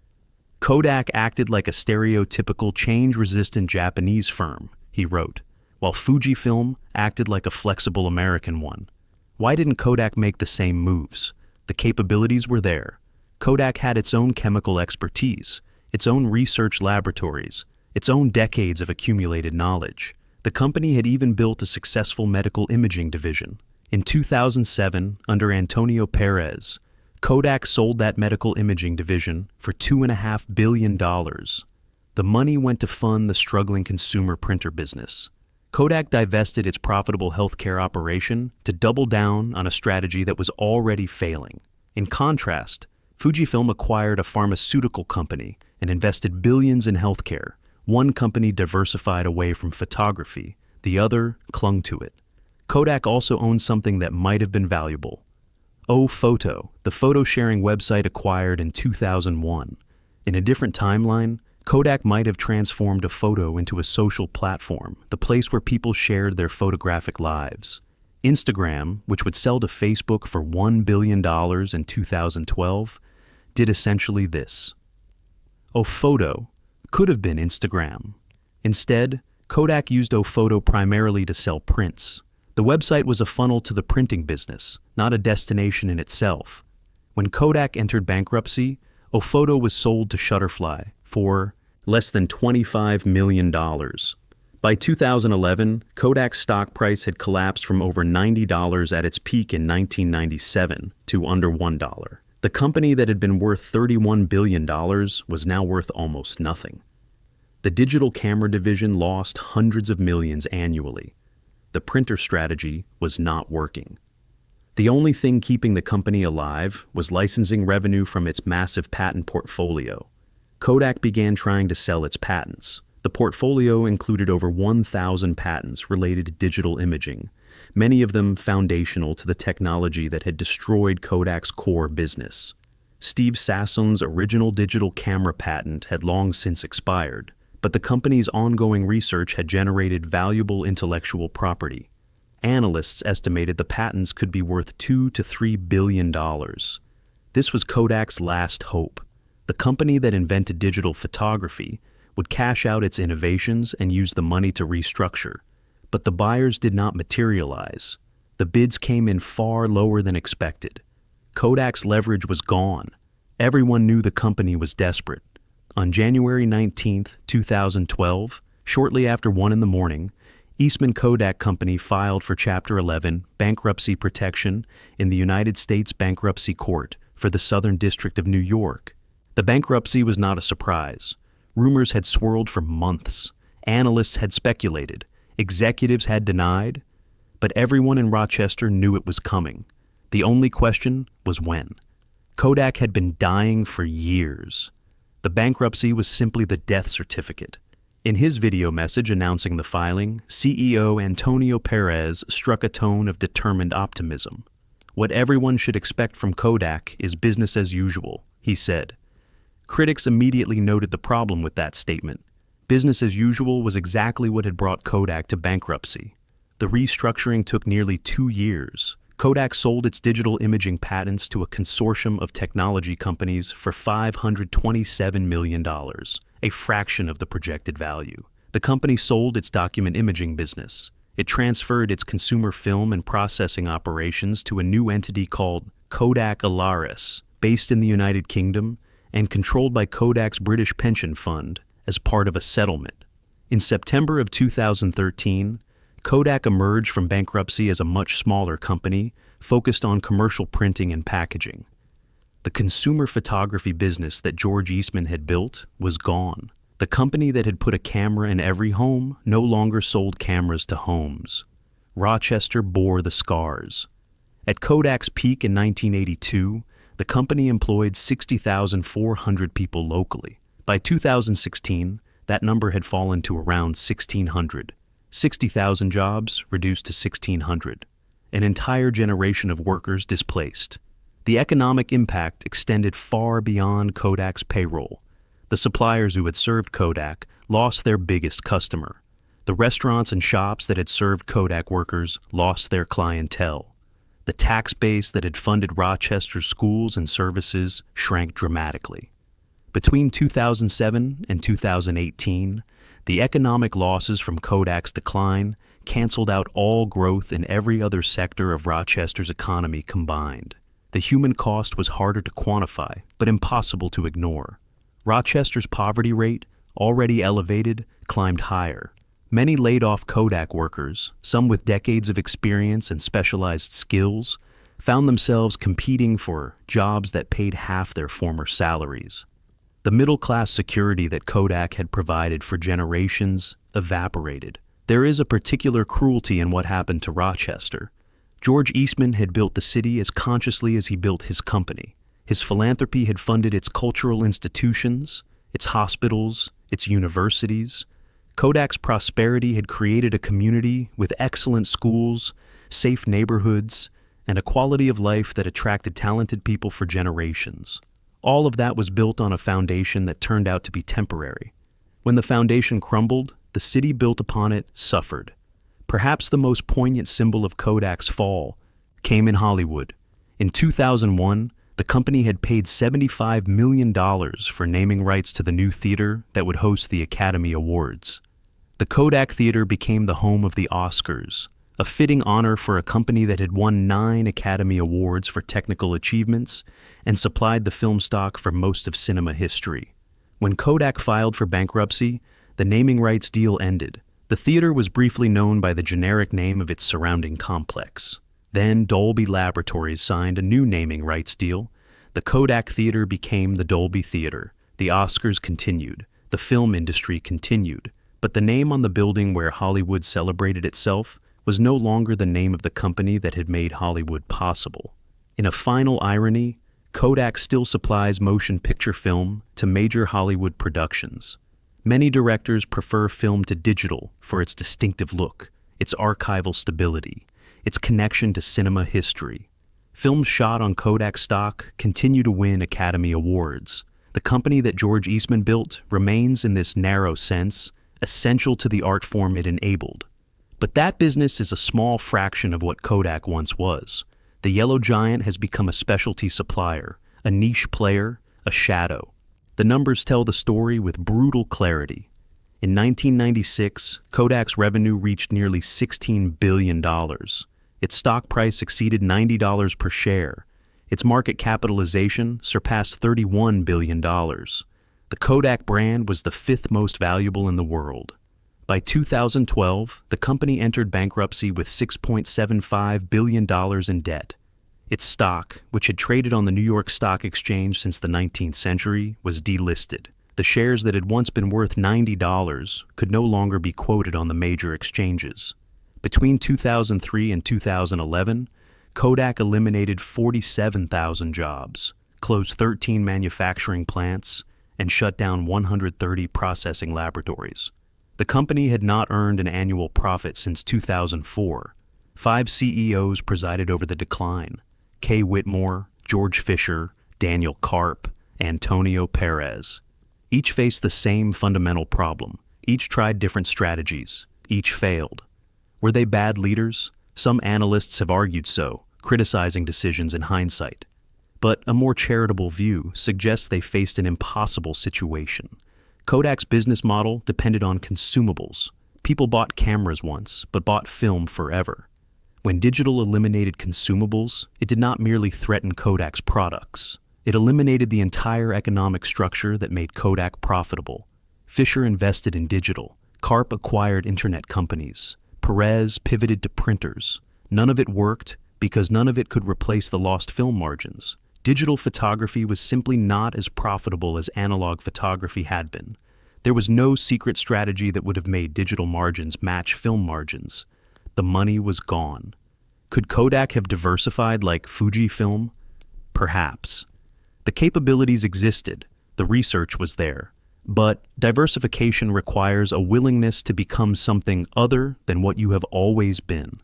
Kodak acted like a stereotypical change-resistant Japanese firm, he wrote, while Fujifilm acted like a flexible American one. Why didn't Kodak make the same moves? The capabilities were there. Kodak had its own chemical expertise, its own research laboratories, its own decades of accumulated knowledge. The company had even built a successful medical imaging division. In 2007, under Antonio Perez, Kodak sold that medical imaging division for $2.5 billion. The money went to fund the struggling consumer printer business. Kodak divested its profitable healthcare operation to double down on a strategy that was already failing. In contrast, Fujifilm acquired a pharmaceutical company and invested billions in healthcare. One company diversified away from photography, the other clung to it. Kodak also owned something that might have been valuable. Photo, the photo-sharing website acquired in 2001. In a different timeline, Kodak might have transformed a photo into a social platform, the place where people shared their photographic lives. Instagram, which would sell to Facebook for $1 billion in 2012, did essentially this. Photo could have been Instagram. Instead, Kodak used Photo primarily to sell prints. The website was a funnel to the printing business, not a destination in itself. When Kodak entered bankruptcy, Photo was sold to Shutterfly for less than $25 million. By 2011, Kodak's stock price had collapsed from over $90 at its peak in 1997 to under $1. The company that had been worth $31 billion was now worth almost nothing. The digital camera division lost hundreds of millions annually. The printer strategy was not working. The only thing keeping the company alive was licensing revenue from its massive patent portfolio. Kodak began trying to sell its patents. The portfolio included over 1,000 patents related to digital imaging, many of them foundational to the technology that had destroyed Kodak's core business. Steve Sasson's original digital camera patent had long since expired, but the company's ongoing research had generated valuable intellectual property. Analysts estimated the patents could be worth $2 to $3 billion. This was Kodak's last hope. The company that invented digital photography would cash out its innovations and use the money to restructure. But the buyers did not materialize. The bids came in far lower than expected. Kodak's leverage was gone. Everyone knew the company was desperate. On January 19, 2012, shortly after 1 a.m, Eastman Kodak Company filed for Chapter 11 bankruptcy protection in the United States Bankruptcy Court for the Southern District of New York. The bankruptcy was not a surprise. Rumors had swirled for months. Analysts had speculated. Executives had denied. But everyone in Rochester knew it was coming. The only question was when. Kodak had been dying for years. The bankruptcy was simply the death certificate. In his video message announcing the filing, CEO Antonio Perez struck a tone of determined optimism. "What everyone should expect from Kodak is business as usual," he said. Critics immediately noted the problem with that statement. Business as usual was exactly what had brought Kodak to bankruptcy. The restructuring took nearly 2 years. Kodak sold its digital imaging patents to a consortium of technology companies for $527 million, a fraction of the projected value. The company sold its document imaging business. It transferred its consumer film and processing operations to a new entity called Kodak Alaris, based in the United Kingdom and controlled by Kodak's British pension fund as part of a settlement. In September of 2013, Kodak emerged from bankruptcy as a much smaller company focused on commercial printing and packaging. The consumer photography business that George Eastman had built was gone. The company that had put a camera in every home no longer sold cameras to homes. Rochester bore the scars. At Kodak's peak in 1982, the company employed 60,400 people locally. By 2016, that number had fallen to around 1,600. 60,000 jobs reduced to 1,600. An entire generation of workers displaced. The economic impact extended far beyond Kodak's payroll. The suppliers who had served Kodak lost their biggest customer. The restaurants and shops that had served Kodak workers lost their clientele. The tax base that had funded Rochester's schools and services shrank dramatically. Between 2007 and 2018, the economic losses from Kodak's decline canceled out all growth in every other sector of Rochester's economy combined. The human cost was harder to quantify, but impossible to ignore. Rochester's poverty rate, already elevated, climbed higher. Many laid-off Kodak workers, some with decades of experience and specialized skills, found themselves competing for jobs that paid half their former salaries. The middle-class security that Kodak had provided for generations evaporated. There is a particular cruelty in what happened to Rochester. George Eastman had built the city as consciously as he built his company. His philanthropy had funded its cultural institutions, its hospitals, its universities. Kodak's prosperity had created a community with excellent schools, safe neighborhoods, and a quality of life that attracted talented people for generations. All of that was built on a foundation that turned out to be temporary. When the foundation crumbled, the city built upon it suffered. Perhaps the most poignant symbol of Kodak's fall came in Hollywood. In 2001, the company had paid $75 million for naming rights to the new theater that would host the Academy Awards. The Kodak Theater became the home of the Oscars, a fitting honor for a company that had won 9 Academy Awards for technical achievements and supplied the film stock for most of cinema history. When Kodak filed for bankruptcy, the naming rights deal ended. The theater was briefly known by the generic name of its surrounding complex. Then Dolby Laboratories signed a new naming rights deal. The Kodak Theater became the Dolby Theater. The Oscars continued. The film industry continued. But the name on the building where Hollywood celebrated itself was no longer the name of the company that had made Hollywood possible. In a final irony, Kodak still supplies motion picture film to major Hollywood productions. Many directors prefer film to digital for its distinctive look, its archival stability, its connection to cinema history. Films shot on Kodak stock continue to win Academy Awards. The company that George Eastman built remains, in this narrow sense, essential to the art form it enabled. But that business is a small fraction of what Kodak once was. The yellow giant has become a specialty supplier, a niche player, a shadow. The numbers tell the story with brutal clarity. In 1996, Kodak's revenue reached nearly $16 billion. Its stock price exceeded $90 per share. Its market capitalization surpassed $31 billion. The Kodak brand was the fifth most valuable in the world. By 2012, the company entered bankruptcy with $6.75 billion in debt. Its stock, which had traded on the New York Stock Exchange since the 19th century, was delisted. The shares that had once been worth $90 could no longer be quoted on the major exchanges. Between 2003 and 2011, Kodak eliminated 47,000 jobs, closed 13 manufacturing plants, and shut down 130 processing laboratories. The company had not earned an annual profit since 2004. 5 CEOs presided over the decline: Kay Whitmore, George Fisher, Daniel Karp, Antonio Perez. Each faced the same fundamental problem. Each tried different strategies. Each failed. Were they bad leaders? Some analysts have argued so, criticizing decisions in hindsight. But a more charitable view suggests they faced an impossible situation. Kodak's business model depended on consumables. People bought cameras once, but bought film forever. When digital eliminated consumables, it did not merely threaten Kodak's products. It eliminated the entire economic structure that made Kodak profitable. Fisher invested in digital. Karp acquired internet companies. Perez pivoted to printers. None of it worked because none of it could replace the lost film margins. Digital photography was simply not as profitable as analog photography had been. There was no secret strategy that would have made digital margins match film margins. The money was gone. Could Kodak have diversified like Fujifilm? Perhaps. The capabilities existed. The research was there. But diversification requires a willingness to become something other than what you have always been.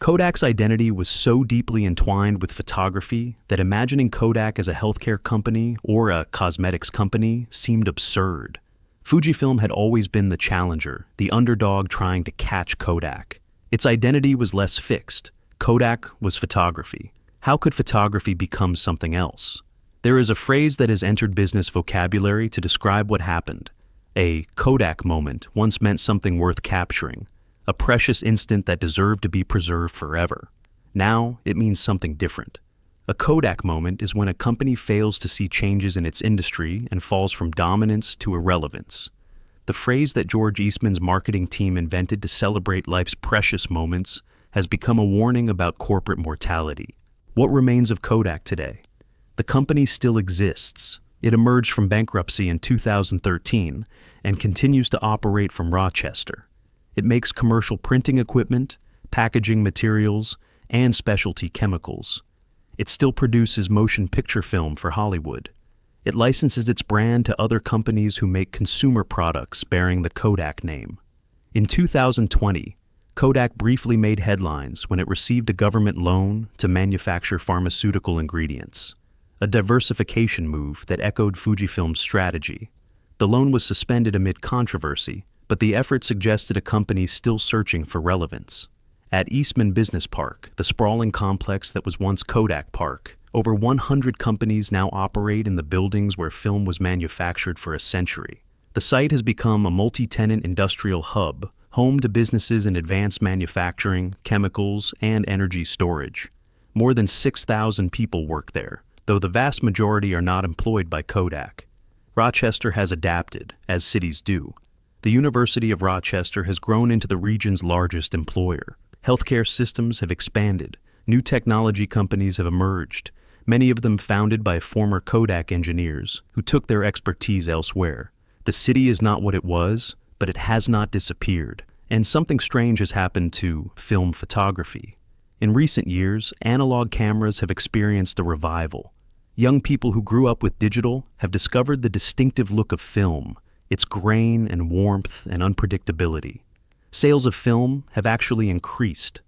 Kodak's identity was so deeply entwined with photography that imagining Kodak as a healthcare company or a cosmetics company seemed absurd. Fujifilm had always been the challenger, the underdog trying to catch Kodak. Its identity was less fixed. Kodak was photography. How could photography become something else? There is a phrase that has entered business vocabulary to describe what happened. A Kodak moment once meant something worth capturing, a precious instant that deserved to be preserved forever. Now, it means something different. A Kodak moment is when a company fails to see changes in its industry and falls from dominance to irrelevance. The phrase that George Eastman's marketing team invented to celebrate life's precious moments has become a warning about corporate mortality. What remains of Kodak today? The company still exists. It emerged from bankruptcy in 2013 and continues to operate from Rochester. It makes commercial printing equipment, packaging materials, and specialty chemicals. It still produces motion picture film for Hollywood. It licenses its brand to other companies who make consumer products bearing the Kodak name. In 2020, Kodak briefly made headlines when it received a government loan to manufacture pharmaceutical ingredients, a diversification move that echoed Fujifilm's strategy. The loan was suspended amid controversy, but the effort suggested a company still searching for relevance. At Eastman Business Park, the sprawling complex that was once Kodak Park, over 100 companies now operate in the buildings where film was manufactured for a century. The site has become a multi-tenant industrial hub, home to businesses in advanced manufacturing, chemicals, and energy storage. More than 6,000 people work there, though the vast majority are not employed by Kodak. Rochester has adapted, as cities do. The University of Rochester has grown into the region's largest employer. Healthcare systems have expanded. New technology companies have emerged, many of them founded by former Kodak engineers who took their expertise elsewhere. The city is not what it was, but it has not disappeared. And something strange has happened to film photography. In recent years, analog cameras have experienced a revival. Young people who grew up with digital have discovered the distinctive look of film, its grain and warmth and unpredictability. Sales of film have actually increased.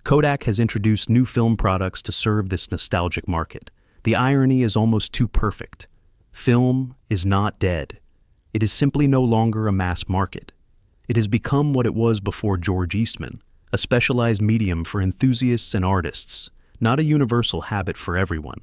Kodak has introduced new film products to serve this nostalgic market. The irony is almost too perfect. Film is not dead. It is simply no longer a mass market. It has become what it was before George Eastman, a specialized medium for enthusiasts and artists, not a universal habit for everyone.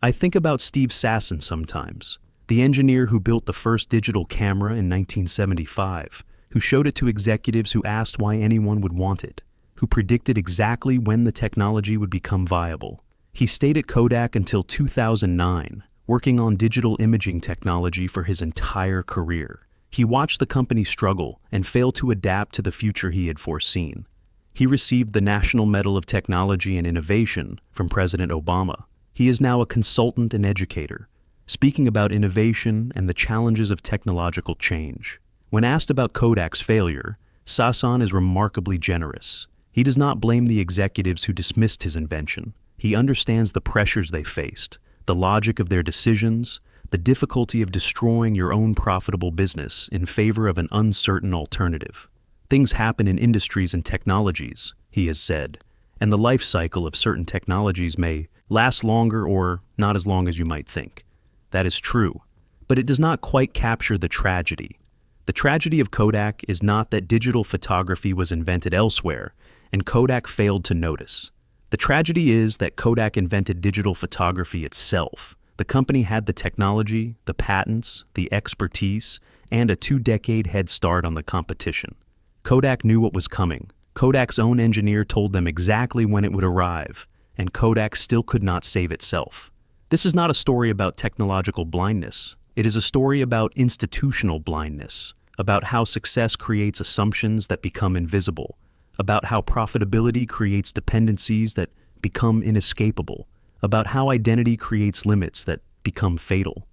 I think about Steve Sasson sometimes, the engineer who built the first digital camera in 1975, who showed it to executives who asked why anyone would want it, who predicted exactly when the technology would become viable. He stayed at Kodak until 2009, working on digital imaging technology for his entire career. He watched the company struggle and fail to adapt to the future he had foreseen. He received the National Medal of Technology and Innovation from President Obama. He is now a consultant and educator, speaking about innovation and the challenges of technological change. When asked about Kodak's failure, Sasson is remarkably generous. He does not blame the executives who dismissed his invention. He understands the pressures they faced, the logic of their decisions, the difficulty of destroying your own profitable business in favor of an uncertain alternative. Things happen in industries and technologies, he has said, and the life cycle of certain technologies may last longer or not as long as you might think. That is true, but it does not quite capture the tragedy. The tragedy of Kodak is not that digital photography was invented elsewhere and Kodak failed to notice. The tragedy is that Kodak invented digital photography itself. The company had the technology, the patents, the expertise, and a 2-decade head start on the competition. Kodak knew what was coming. Kodak's own engineer told them exactly when it would arrive, and Kodak still could not save itself. This is not a story about technological blindness. It is a story about institutional blindness, about how success creates assumptions that become invisible, about how profitability creates dependencies that become inescapable, about how identity creates limits that become fatal.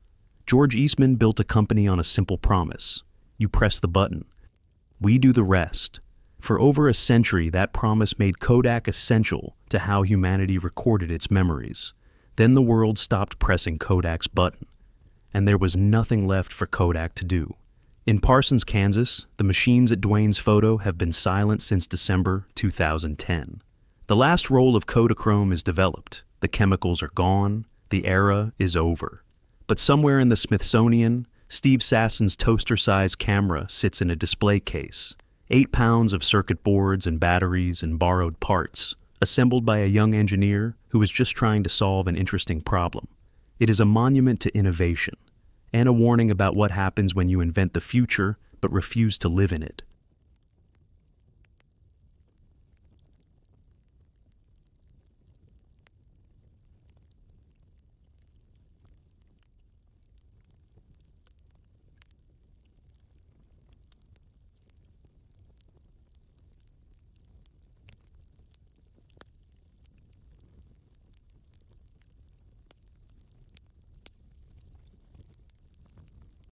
George Eastman built a company on a simple promise. You press the button. We do the rest. For over a century, that promise made Kodak essential to how humanity recorded its memories. Then the world stopped pressing Kodak's button, and there was nothing left for Kodak to do. In Parsons, Kansas, the machines at Duane's Photo have been silent since December 2010. The last roll of Kodachrome is developed. The chemicals are gone. The era is over. But somewhere in the Smithsonian, Steve Sasson's toaster-sized camera sits in a display case. 8 pounds of circuit boards and batteries and borrowed parts, assembled by a young engineer who was just trying to solve an interesting problem. It is a monument to innovation, and a warning about what happens when you invent the future but refuse to live in it.